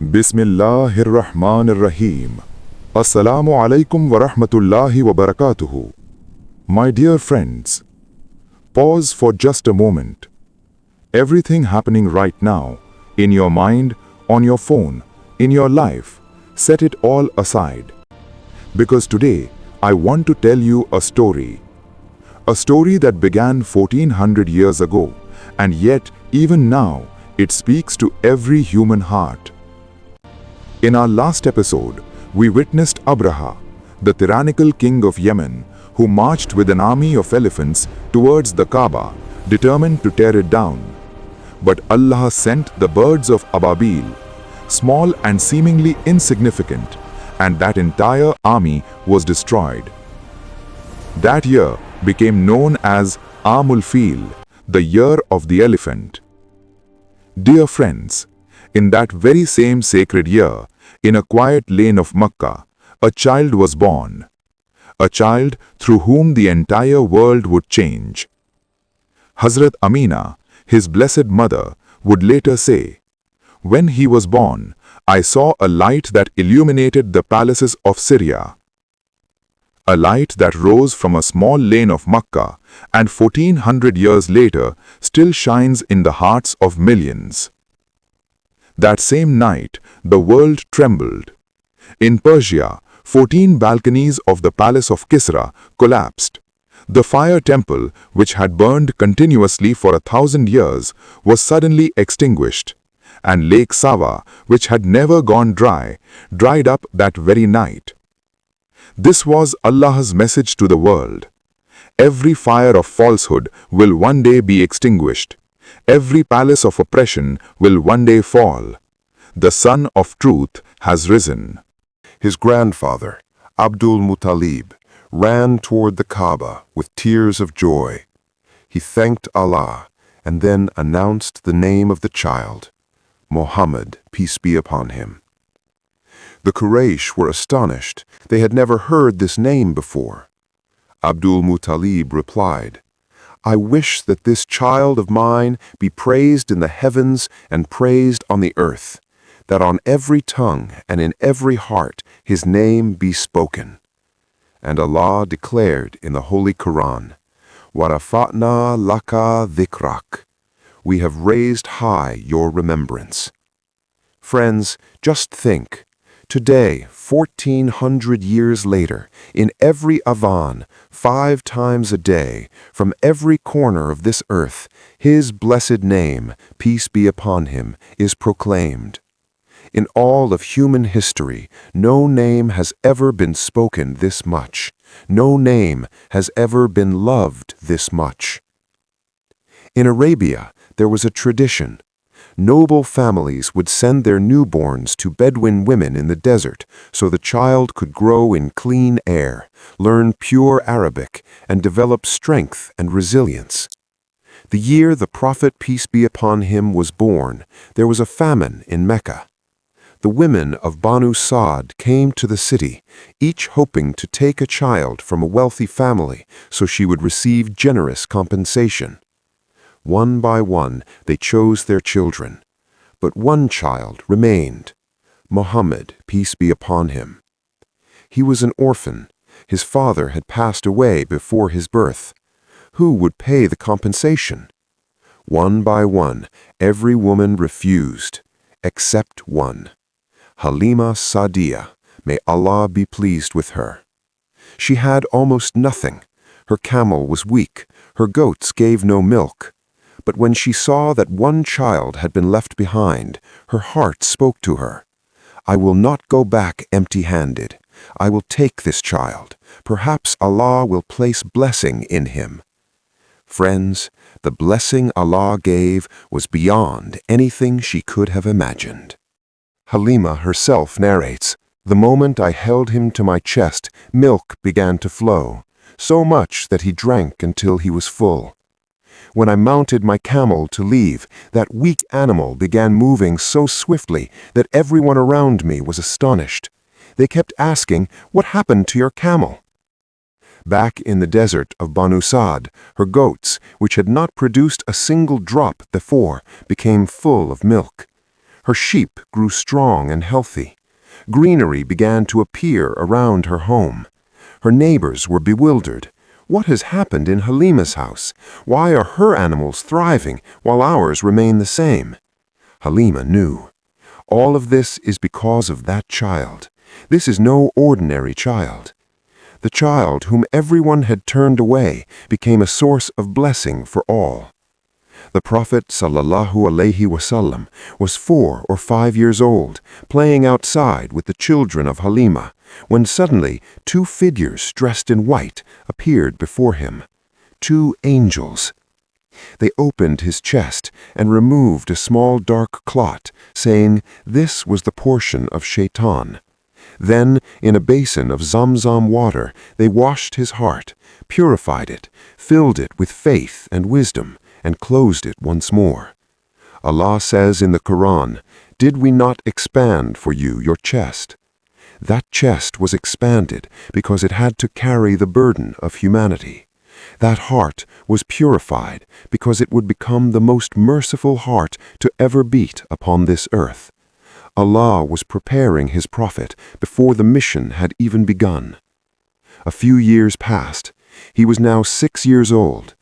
Bismillahir Rahmanir Rahim. Assalamu alaikum wa rahmatullahi wa barakatuhu. My dear friends, pause for just a moment. Everything happening right now, in your mind, on your phone, in your life, set it all aside. Because today, I want to tell you a story. A story that began 1400 years ago, and yet, even now, it speaks to every human heart. In our last episode, we witnessed Abraha, the tyrannical king of Yemen, who marched with an army of elephants towards the Kaaba, determined to tear it down. But Allah sent the birds of Ababil, small and seemingly insignificant, and that entire army was destroyed. That year became known as Amul Fil, the year of the elephant. Dear friends, in that very same sacred year, in a quiet lane of Mecca, a child was born. A child through whom the entire world would change. Hazrat Aminah, his blessed mother, would later say, "When he was born, I saw a light that illuminated the palaces of Seerah. A light that rose from a small lane of Mecca and 1400 years later still shines in the hearts of millions." That same night, the world trembled. In Persia, 14 balconies of the palace of Kisra collapsed. The fire temple, which had burned continuously for 1,000 years, was suddenly extinguished. And Lake Sava, which had never gone dry, dried up that very night. This was Allah's message to the world. Every fire of falsehood will one day be extinguished. Every palace of oppression will one day fall. The Sun of Truth has risen. His grandfather, Abdul Muttalib, ran toward the Kaaba with tears of joy. He thanked Allah and then announced the name of the child, Muhammad, peace be upon him. The Quraysh were astonished. They had never heard this name before. Abdul Muttalib replied, "I wish that this child of mine be praised in the heavens and praised on the earth, that on every tongue and in every heart his name be spoken." And Allah declared in the Holy Quran, "وَرَفَعْنَا لَكَ ذِكْرَكَ." We have raised high your remembrance. Friends, just think. Today, 1400 years later, in every Adhan, 5 times a day, from every corner of this earth, His blessed name, peace be upon Him, is proclaimed. In all of human history, no name has ever been spoken this much. No name has ever been loved this much. In Arabia, there was a tradition. Noble families would send their newborns to Bedouin women in the desert so the child could grow in clean air, learn pure Arabic, and develop strength and resilience. The year the Prophet, peace be upon him, was born, there was a famine in Mecca. The women of Banu Sa'd came to the city, each hoping to take a child from a wealthy family so she would receive generous compensation. One by one, they chose their children. But one child remained, Muhammad, peace be upon him. He was an orphan. His father had passed away before his birth. Who would pay the compensation? One by one, every woman refused, except one. Halimah Sa'diyah, may Allah be pleased with her. She had almost nothing. Her camel was weak. Her goats gave no milk. But when she saw that one child had been left behind, her heart spoke to her. "I will not go back empty-handed. I will take this child. Perhaps Allah will place blessing in him." Friends, the blessing Allah gave was beyond anything she could have imagined. Halimah herself narrates, "The moment I held him to my chest, milk began to flow, so much that he drank until he was full. When I mounted my camel to leave, that weak animal began moving so swiftly that everyone around me was astonished. They kept asking, 'What happened to your camel?' Back in the desert of Banu Sa'd, her goats, which had not produced a single drop before, became full of milk. Her sheep grew strong and healthy. Greenery began to appear around her home. Her neighbors were bewildered. What has happened in Halimah's house? Why are her animals thriving while ours remain the same? Halimah knew. All of this is because of that child. This is no ordinary child. The child whom everyone had turned away became a source of blessing for all. The Prophet ﷺ was 4 or 5 years old, playing outside with the children of Halimah, when suddenly 2 figures dressed in white appeared before him. 2 angels. They opened his chest and removed a small dark clot, saying this was the portion of Shaitan. Then, in a basin of Zamzam water, they washed his heart, purified it, filled it with faith and wisdom, and closed it once more. Allah says in the Quran, "Did we not expand for you your chest?" That chest was expanded because it had to carry the burden of humanity. That heart was purified because it would become the most merciful heart to ever beat upon this earth. Allah was preparing His Prophet before the mission had even begun. A few years passed. He was now 6 years old.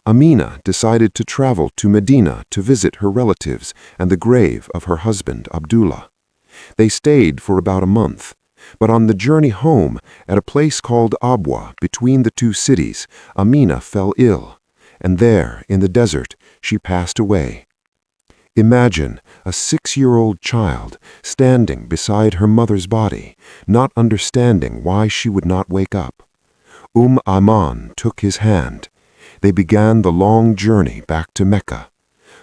Aminah decided to travel to Medina to visit her relatives and the grave of her husband Abdullah. They stayed for about a month, but on the journey home, at a place called Abwa between the 2 cities, Aminah fell ill, and there, in the desert, she passed away. Imagine a 6-year-old child standing beside her mother's body, not understanding why she would not wake up. Ayman took his hand. They began the long journey back to Mecca.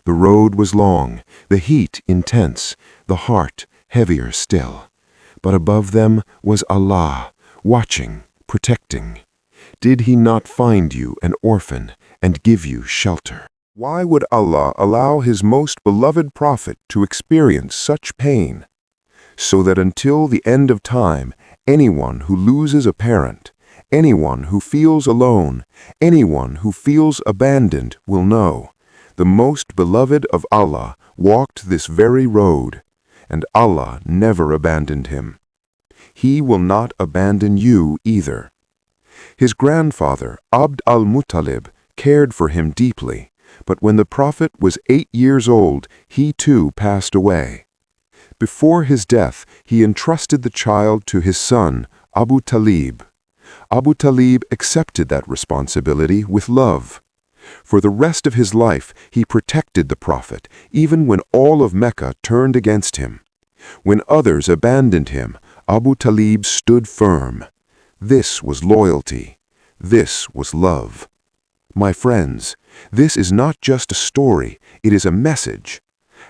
The road was long, the heat intense, the heart heavier still. But above them was Allah, watching, protecting. Did He not find you an orphan and give you shelter? Why would Allah allow His most beloved Prophet to experience such pain? So that until the end of time, anyone who loses a parent, anyone who feels alone, anyone who feels abandoned will know, the most beloved of Allah walked this very road, and Allah never abandoned him. He will not abandon you either. His grandfather, Abd al-Muttalib, cared for him deeply, but when the Prophet was 8 years old, he too passed away. Before his death, he entrusted the child to his son, Abu Talib. Abu Talib accepted that responsibility with love. For the rest of his life, he protected the Prophet, even when all of Mecca turned against him. When others abandoned him, Abu Talib stood firm. This was loyalty. This was love. My friends, this is not just a story, it is a message.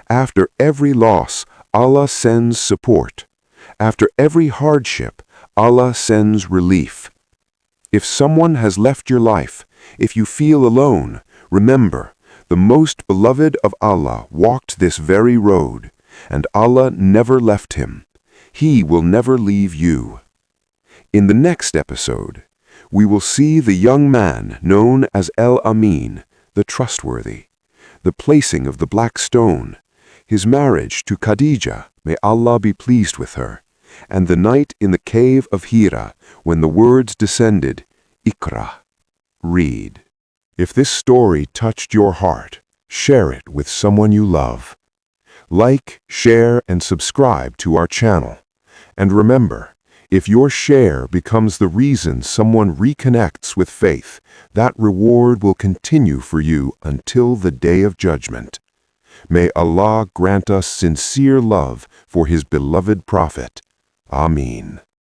After every loss, Allah sends support. After every hardship, Allah sends relief. If someone has left your life, if you feel alone, remember, the most beloved of Allah walked this very road, and Allah never left him. He will never leave you. In the next episode, we will see the young man known as El-Amin, the trustworthy, the placing of the black stone, his marriage to Khadijah, may Allah be pleased with her, and the night in the cave of Hira when the words descended, Iqra, read. If this story touched your heart, share it with someone you love. Like, share, and subscribe to our channel. And remember, if your share becomes the reason someone reconnects with faith, that reward will continue for you until the Day of Judgment. May Allah grant us sincere love for His beloved Prophet. Ameen.